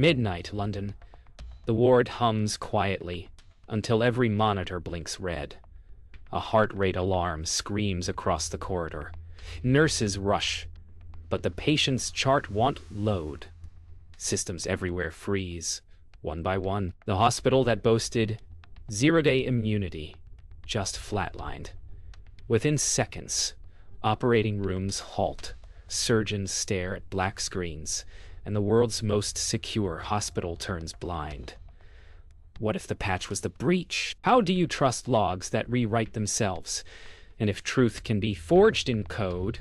Midnight, London. The ward hums quietly until every monitor blinks red. A heart rate alarm screams across the corridor. Nurses rush, but the patient's chart won't load. Systems everywhere freeze, one by one. The hospital that boasted zero-day immunity just flatlined. Within seconds, operating rooms halt, surgeons stare at black screens, and the world's most secure hospital turns blind. What if the patch was the breach? How do you trust logs that rewrite themselves? And if truth can be forged in code,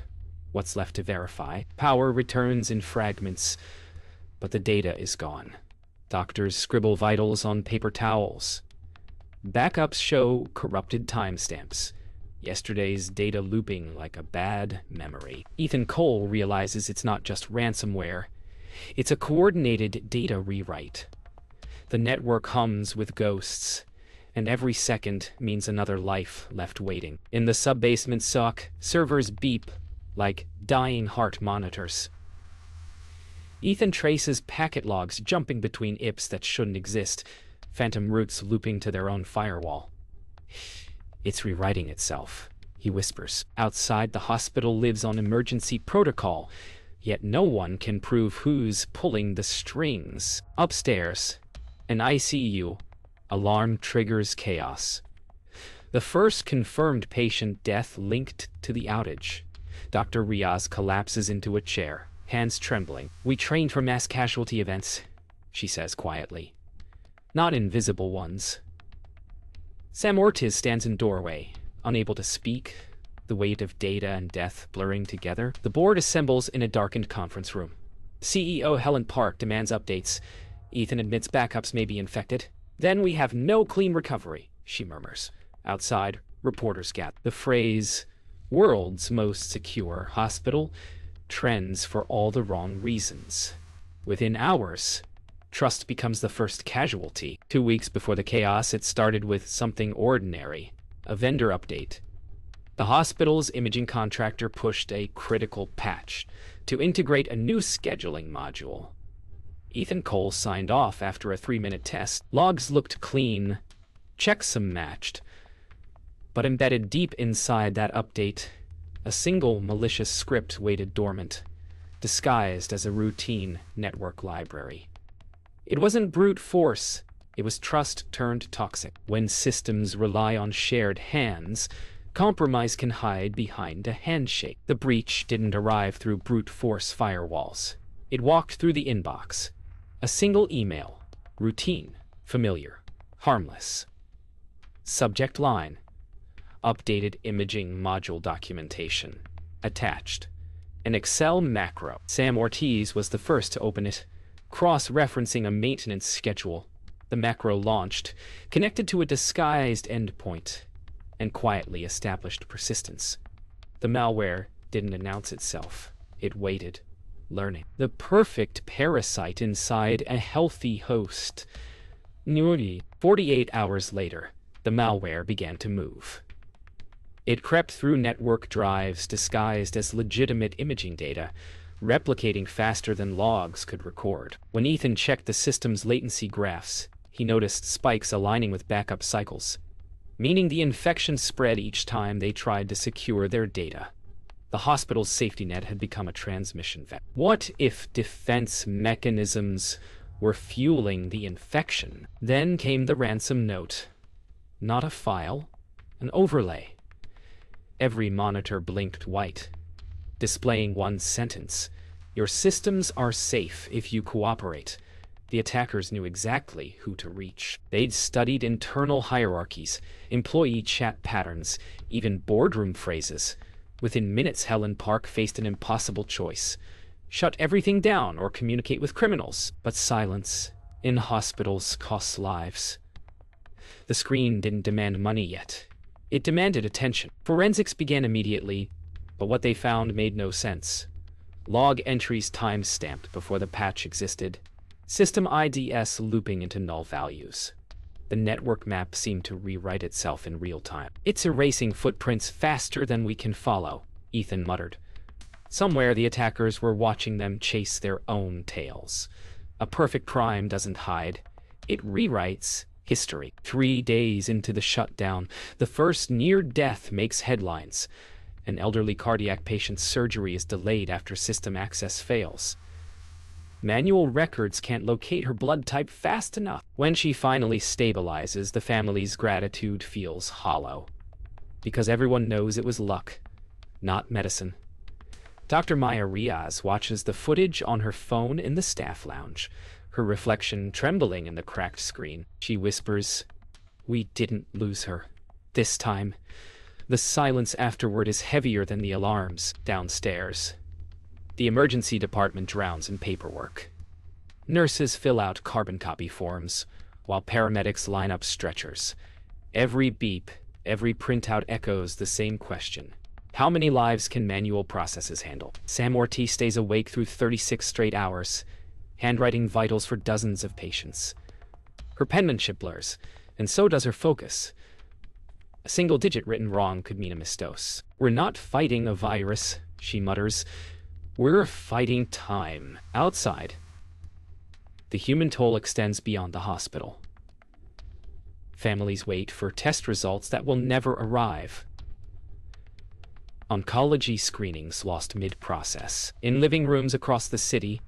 what's left to verify? Power returns in fragments, but the data is gone. Doctors scribble vitals on paper towels. Backups show corrupted timestamps. Yesterday's data looping like a bad memory. Ethan Cole realizes it's not just ransomware. It's a coordinated data rewrite. The network hums with ghosts, and every second means another life left waiting. In the sub-basement SOC, servers beep like dying heart monitors. Ethan traces packet logs jumping between IPs that shouldn't exist, phantom routes looping to their own firewall. It's rewriting itself, he whispers. Outside, the hospital lives on emergency protocol, yet no one can prove who's pulling the strings. Upstairs, an ICU, alarm triggers chaos. The first confirmed patient death linked to the outage. Dr. Riaz collapses into a chair, hands trembling. "We trained for mass casualty events," she says quietly. "Not invisible ones." Sam Ortiz stands in doorway, unable to speak, the weight of data and death blurring together. The board assembles in a darkened conference room. CEO Helen Park demands updates. Ethan admits backups may be infected. "Then we have no clean recovery," she murmurs. Outside, reporters gather. The phrase, "world's most secure hospital," trends for all the wrong reasons. Within hours, trust becomes the first casualty. 2 weeks before the chaos, it started with something ordinary, a vendor update. The hospital's imaging contractor pushed a critical patch to integrate a new scheduling module. Ethan Cole signed off after a 3-minute test. Logs looked clean, checksum matched, but embedded deep inside that update, a single malicious script waited dormant, disguised as a routine network library. It wasn't brute force, it was trust turned toxic. When systems rely on shared hands, compromise can hide behind a handshake. The breach didn't arrive through brute force firewalls. It walked through the inbox. A single email, routine, familiar, harmless. Subject line, updated imaging module documentation. Attached, an Excel macro. Sam Ortiz was the first to open it, cross-referencing a maintenance schedule. The macro launched, connected to a disguised endpoint, and quietly established persistence. The malware didn't announce itself. It waited, learning. The perfect parasite inside a healthy host. 48 hours later, the malware began to move. It crept through network drives disguised as legitimate imaging data, replicating faster than logs could record. When Ethan checked the system's latency graphs, he noticed spikes aligning with backup cycles, meaning the infection spread each time they tried to secure their data. The hospital's safety net had become a transmission vector. What if defense mechanisms were fueling the infection? Then came the ransom note. Not a file, an overlay. Every monitor blinked white, displaying one sentence: "Your systems are safe if you cooperate." The attackers knew exactly who to reach. They'd studied internal hierarchies, employee chat patterns, even boardroom phrases. Within minutes, Helen Park faced an impossible choice: shut everything down or communicate with criminals. But silence in hospitals costs lives. The screen didn't demand money yet. It demanded attention. Forensics began immediately, but what they found made no sense. Log entries time-stamped before the patch existed. System IDs looping into null values. The network map seemed to rewrite itself in real time. "It's erasing footprints faster than we can follow," Ethan muttered. Somewhere the attackers were watching them chase their own tails. A perfect crime doesn't hide. It rewrites history. 3 days into the shutdown, the first near death makes headlines. An elderly cardiac patient's surgery is delayed after system access fails. Manual records can't locate her blood type fast enough. When she finally stabilizes, the family's gratitude feels hollow. Because everyone knows it was luck, not medicine. Dr. Maya Riaz watches the footage on her phone in the staff lounge, her reflection trembling in the cracked screen. She whispers, "We didn't lose her. This time." The silence afterward is heavier than the alarms downstairs. The emergency department drowns in paperwork. Nurses fill out carbon copy forms, while paramedics line up stretchers. Every beep, every printout echoes the same question. How many lives can manual processes handle? Sam Ortiz stays awake through 36 straight hours, handwriting vitals for dozens of patients. Her penmanship blurs, and so does her focus. A single digit written wrong could mean a misdose. "We're not fighting a virus," she mutters. "We're fighting time." Outside, the human toll extends beyond the hospital. Families wait for test results that will never arrive. Oncology screenings lost mid-process. In living rooms across the city,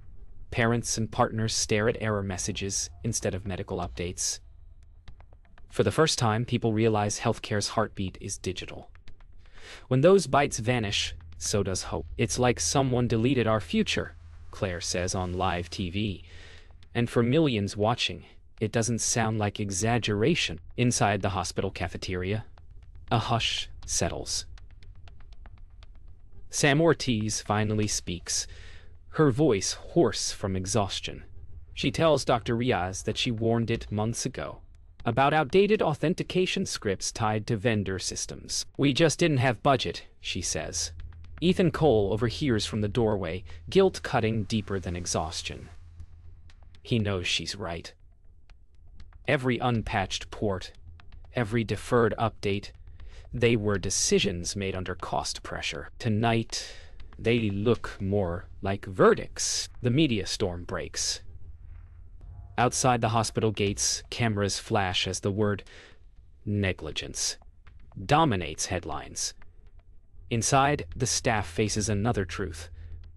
parents and partners stare at error messages instead of medical updates. For the first time, people realize healthcare's heartbeat is digital. When those bytes vanish, so does hope. "It's like someone deleted our future," Claire says on live TV. And for millions watching, it doesn't sound like exaggeration. Inside the hospital cafeteria, a hush settles. Sam Ortiz finally speaks, her voice hoarse from exhaustion. She tells Dr. Riaz that she warned it months ago about outdated authentication scripts tied to vendor systems. "We just didn't have budget," she says. Ethan Cole overhears from the doorway, guilt cutting deeper than exhaustion. He knows she's right. Every unpatched port, every deferred update, they were decisions made under cost pressure. Tonight, they look more like verdicts. The media storm breaks. Outside the hospital gates, cameras flash as the word negligence dominates headlines. Inside, the staff faces another truth.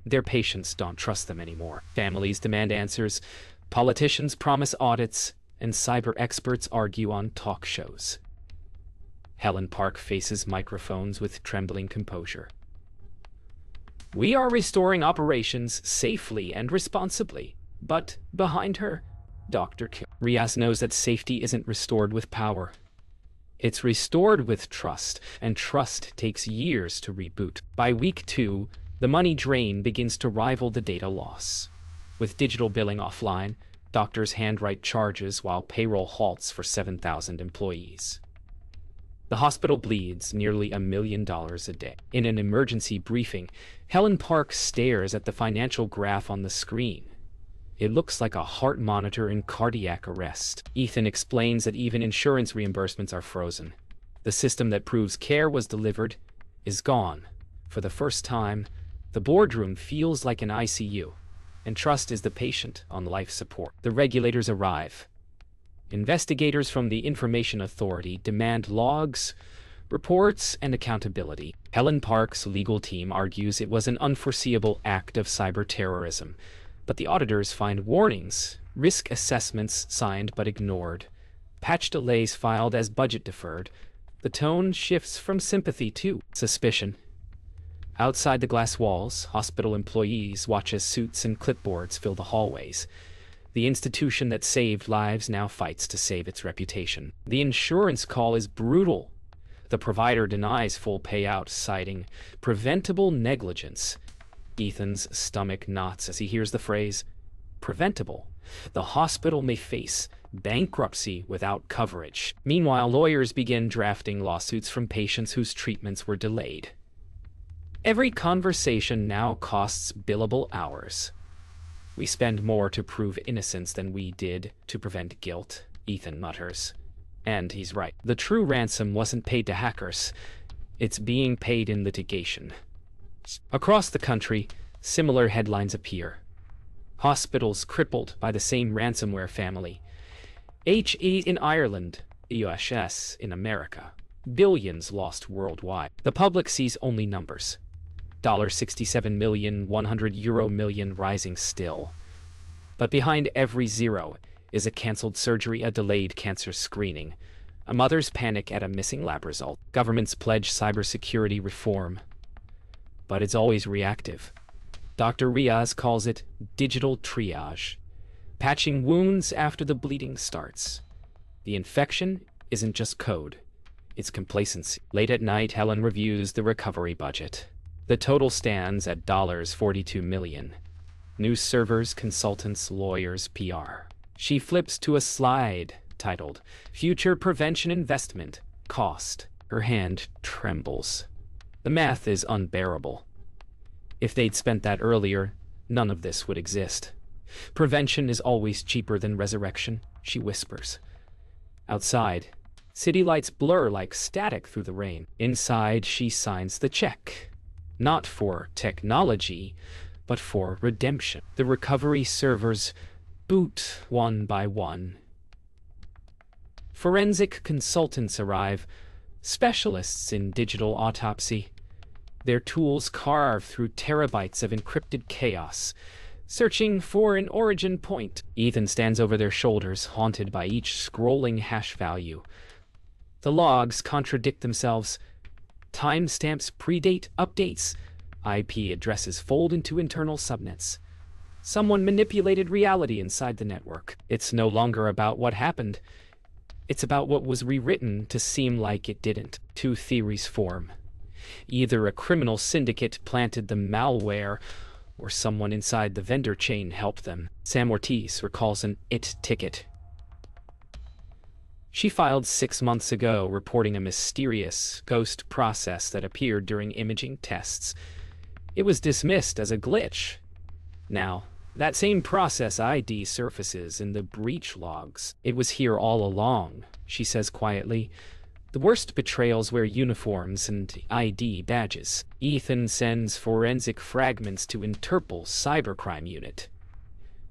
Their patients don't trust them anymore. Families demand answers, politicians promise audits, and cyber experts argue on talk shows. Helen Park faces microphones with trembling composure. "We are restoring operations safely and responsibly, but behind her, Dr. Riaz knows that safety isn't restored with power. It's restored with trust, and trust takes years to reboot. By week 2, the money drain begins to rival the data loss. With digital billing offline, doctors handwrite charges while payroll halts for 7,000 employees. The hospital bleeds nearly $1 million a day. In an emergency briefing, Helen Park stares at the financial graph on the screen. It looks like a heart monitor in cardiac arrest. Ethan explains that even insurance reimbursements are frozen. The system that proves care was delivered is gone. For the first time, the boardroom feels like an ICU, and trust is the patient on life support. The regulators arrive. Investigators from the Information Authority demand logs, reports, and accountability. Helen Park's legal team argues it was an unforeseeable act of cyber terrorism, but the auditors find warnings, risk assessments signed but ignored, patch delays filed as budget deferred. The tone shifts from sympathy to suspicion. Outside the glass walls, hospital employees watch as suits and clipboards fill the hallways. The institution that saved lives now fights to save its reputation. The insurance call is brutal. The provider denies full payout, citing preventable negligence. Ethan's stomach knots as he hears the phrase, preventable. The hospital may face bankruptcy without coverage. Meanwhile, lawyers begin drafting lawsuits from patients whose treatments were delayed. Every conversation now costs billable hours. "We spend more to prove innocence than we did to prevent guilt," Ethan mutters. And he's right. The true ransom wasn't paid to hackers. It's being paid in litigation. Across the country, similar headlines appear. Hospitals crippled by the same ransomware family. HE in Ireland, USS in America. Billions lost worldwide. The public sees only numbers. $67 million, €100 million rising still. But behind every zero is a cancelled surgery, a delayed cancer screening, a mother's panic at a missing lab result. Governments pledge cybersecurity reform, but it's always reactive. Dr. Riaz calls it digital triage, patching wounds after the bleeding starts. The infection isn't just code, it's complacency. Late at night, Helen reviews the recovery budget. The total stands at $42 million. New servers, consultants, lawyers, PR. She flips to a slide titled Future Prevention Investment Cost. Her hand trembles. The math is unbearable. If they'd spent that earlier, none of this would exist. Prevention is always cheaper than resurrection, she whispers. Outside, city lights blur like static through the rain. Inside, she signs the check. Not for technology, but for redemption. The recovery servers boot one by one. Forensic consultants arrive, specialists in digital autopsy. Their tools carve through terabytes of encrypted chaos, searching for an origin point. Ethan stands over their shoulders, haunted by each scrolling hash value. The logs contradict themselves. Timestamps predate updates. IP addresses fold into internal subnets. Someone manipulated reality inside the network. It's no longer about what happened. It's about what was rewritten to seem like it didn't. Two theories form. Either a criminal syndicate planted the malware, or someone inside the vendor chain helped them. Sam Ortiz recalls an IT ticket. She filed 6 months ago, reporting a mysterious ghost process that appeared during imaging tests. It was dismissed as a glitch. Now, that same process ID surfaces in the breach logs. It was here all along, she says quietly. The worst betrayals wear uniforms and ID badges. Ethan sends forensic fragments to Interpol's cybercrime unit.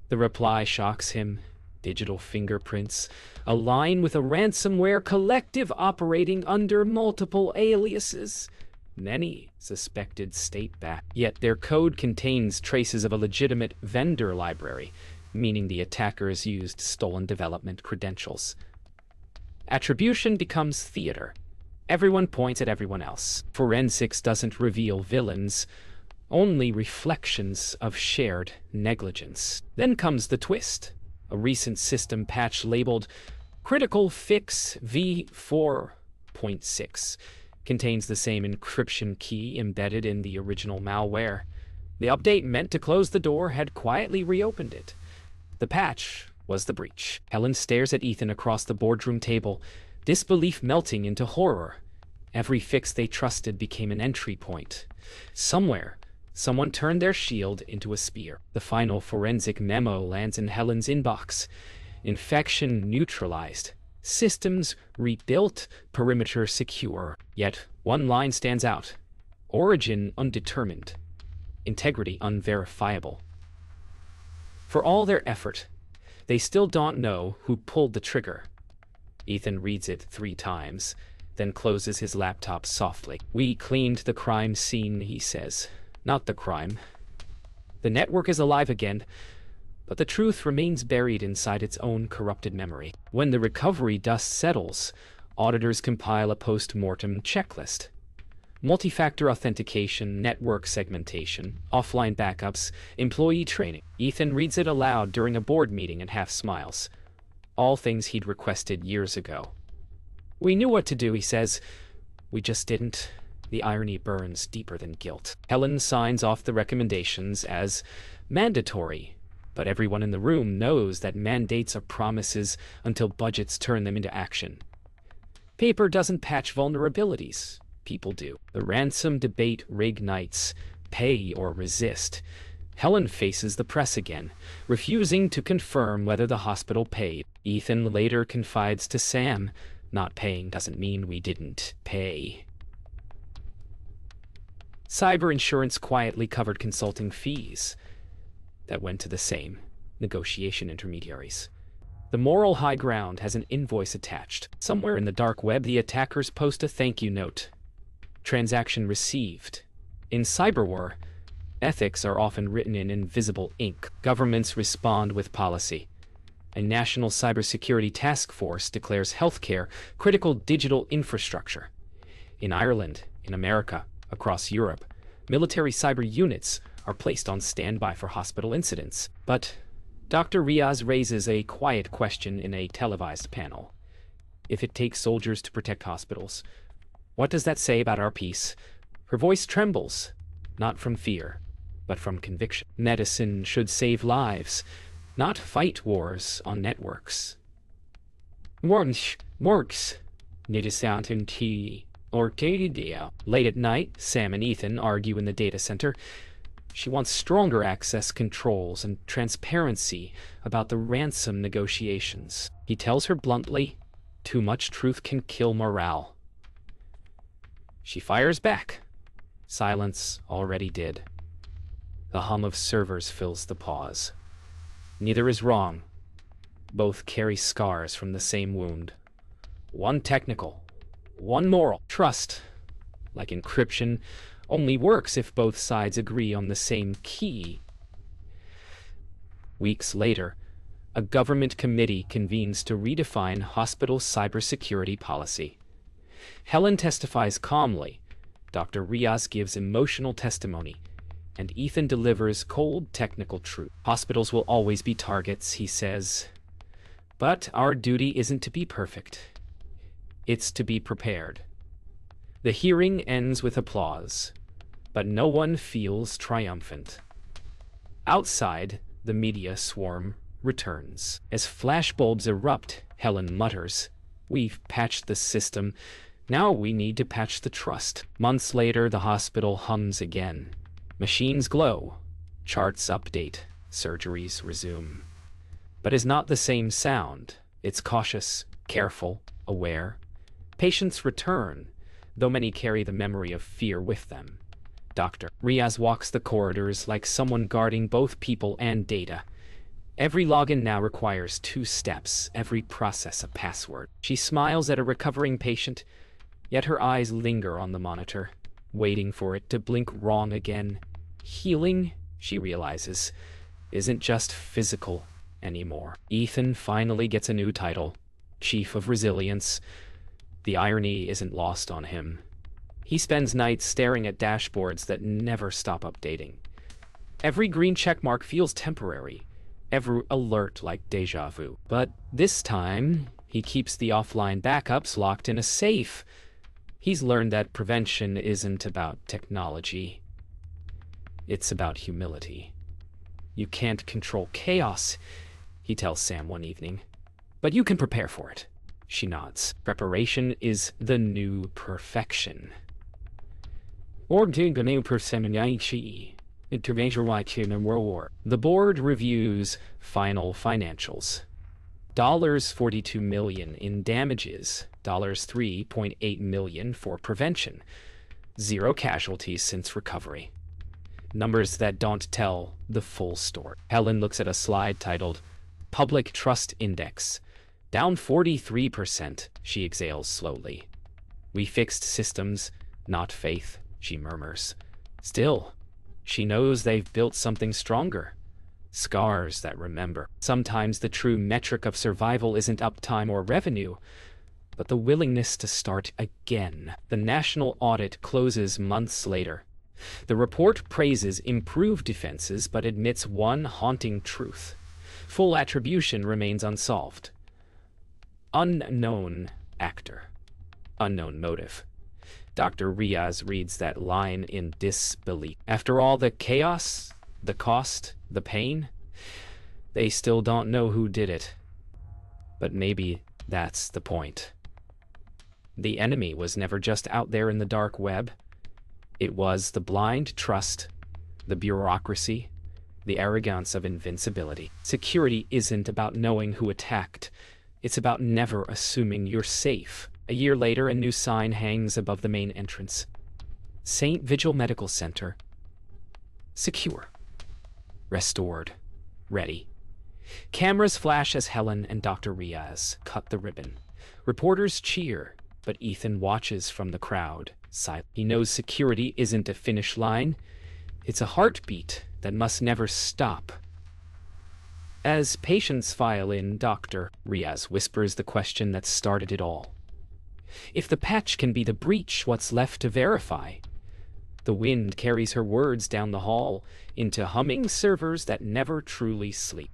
The reply shocks him. Digital fingerprints align with a ransomware collective operating under multiple aliases. Many suspected state-backed, yet their code contains traces of a legitimate vendor library, meaning the attackers used stolen development credentials. Attribution becomes theater. Everyone points at everyone else. Forensics doesn't reveal villains, only reflections of shared negligence. Then comes the twist. A recent system patch labeled Critical Fix v4.6 contains the same encryption key embedded in the original malware. The update meant to close the door had quietly reopened it. The patch was the breach. Helen stares at Ethan across the boardroom table, disbelief melting into horror. Every fix they trusted became an entry point. Somewhere, someone turned their shield into a spear. The final forensic memo lands in Helen's inbox. Infection neutralized. Systems rebuilt, perimeter secure. Yet, one line stands out. Origin undetermined. Integrity unverifiable. For all their effort, they still don't know who pulled the trigger. Ethan reads it 3 times, then closes his laptop softly. We cleaned the crime scene, he says. Not the crime. The network is alive again, but the truth remains buried inside its own corrupted memory. When the recovery dust settles, auditors compile a post-mortem checklist. Multi-factor authentication, network segmentation, offline backups, employee training. Ethan reads it aloud during a board meeting and half smiles. All things he'd requested years ago. We knew what to do, he says. We just didn't. The irony burns deeper than guilt. Helen signs off the recommendations as mandatory, but everyone in the room knows that mandates are promises until budgets turn them into action. Paper doesn't patch vulnerabilities. People do. The ransom debate reignites. Pay or resist. Helen faces the press again, refusing to confirm whether the hospital paid. Ethan later confides to Sam, not paying doesn't mean we didn't pay. Cyber insurance quietly covered consulting fees. that went to the same negotiation intermediaries. The moral high ground has an invoice attached. Somewhere in the dark web, the attackers post a thank you note. Transaction received. In cyberwar, ethics are often written in invisible ink. Governments respond with policy. A national cybersecurity task force declares healthcare critical digital infrastructure. In Ireland, in America, across Europe, military cyber units are placed on standby for hospital incidents. But Dr. Riaz raises a quiet question in a televised panel. If it takes soldiers to protect hospitals, what does that say about our peace? Her voice trembles, not from fear, but from conviction. Medicine should save lives, not fight wars on networks. Works. Late at night, Sam and Ethan argue in the data center. She wants stronger access controls and transparency about the ransom negotiations. He tells her bluntly, too much truth can kill morale. She fires back. Silence already did. The hum of servers fills the pause. Neither is wrong. Both carry scars from the same wound. One technical, one moral. Trust, like encryption, only works if both sides agree on the same key. Weeks later, a government committee convenes to redefine hospital cybersecurity policy. Helen testifies calmly, Dr. Riaz gives emotional testimony, and Ethan delivers cold technical truth. Hospitals will always be targets, he says. But our duty isn't to be perfect. It's to be prepared. The hearing ends with applause, but no one feels triumphant. Outside, the media swarm returns. As flashbulbs erupt, Helen mutters, "We've patched the system. Now we need to patch the trust." Months later, the hospital hums again. Machines glow, charts update, surgeries resume. But it's not the same sound. It's cautious, careful, aware. Patients return, though many carry the memory of fear with them. Dr. Riaz walks the corridors like someone guarding both people and data. Every login now requires 2 steps, every process a password. She smiles at a recovering patient, yet her eyes linger on the monitor, waiting for it to blink wrong again. Healing, she realizes, isn't just physical anymore. Ethan finally gets a new title, Chief of Resilience. The irony isn't lost on him. He spends nights staring at dashboards that never stop updating. Every green checkmark feels temporary, every alert like deja vu. But this time, he keeps the offline backups locked in a safe. He's learned that prevention isn't about technology. It's about humility. You can't control chaos, he tells Sam one evening, but you can prepare for it. She nods. Preparation is the new perfection. The board reviews final financials. $42 million in damages, $3.8 million for prevention, 0 casualties since recovery. Numbers that don't tell the full story. Helen looks at a slide titled Public Trust Index. Down 43%, she exhales slowly. We fixed systems, not faith, she murmurs. Still, she knows they've built something stronger. Scars that remember. Sometimes the true metric of survival isn't uptime or revenue, but the willingness to start again. The national audit closes months later. The report praises improved defenses but admits one haunting truth. Full attribution remains unsolved. Unknown actor. Unknown motive. Dr. Riaz reads that line in disbelief. After all the chaos, the cost, the pain, they still don't know who did it. But maybe that's the point. The enemy was never just out there in the dark web. It was the blind trust, the bureaucracy, the arrogance of invincibility. Security isn't about knowing who attacked. It's about never assuming you're safe. A year later, a new sign hangs above the main entrance. St. Vigil Medical Center. Secure. Restored. Ready. Cameras flash as Helen and Dr. Riaz cut the ribbon. Reporters cheer, but Ethan watches from the crowd. He knows security isn't a finish line. It's a heartbeat that must never stop. As patients file in, Dr. Riaz whispers the question that started it all. If the patch can be the breach, what's left to verify? The wind carries her words down the hall into humming servers that never truly sleep.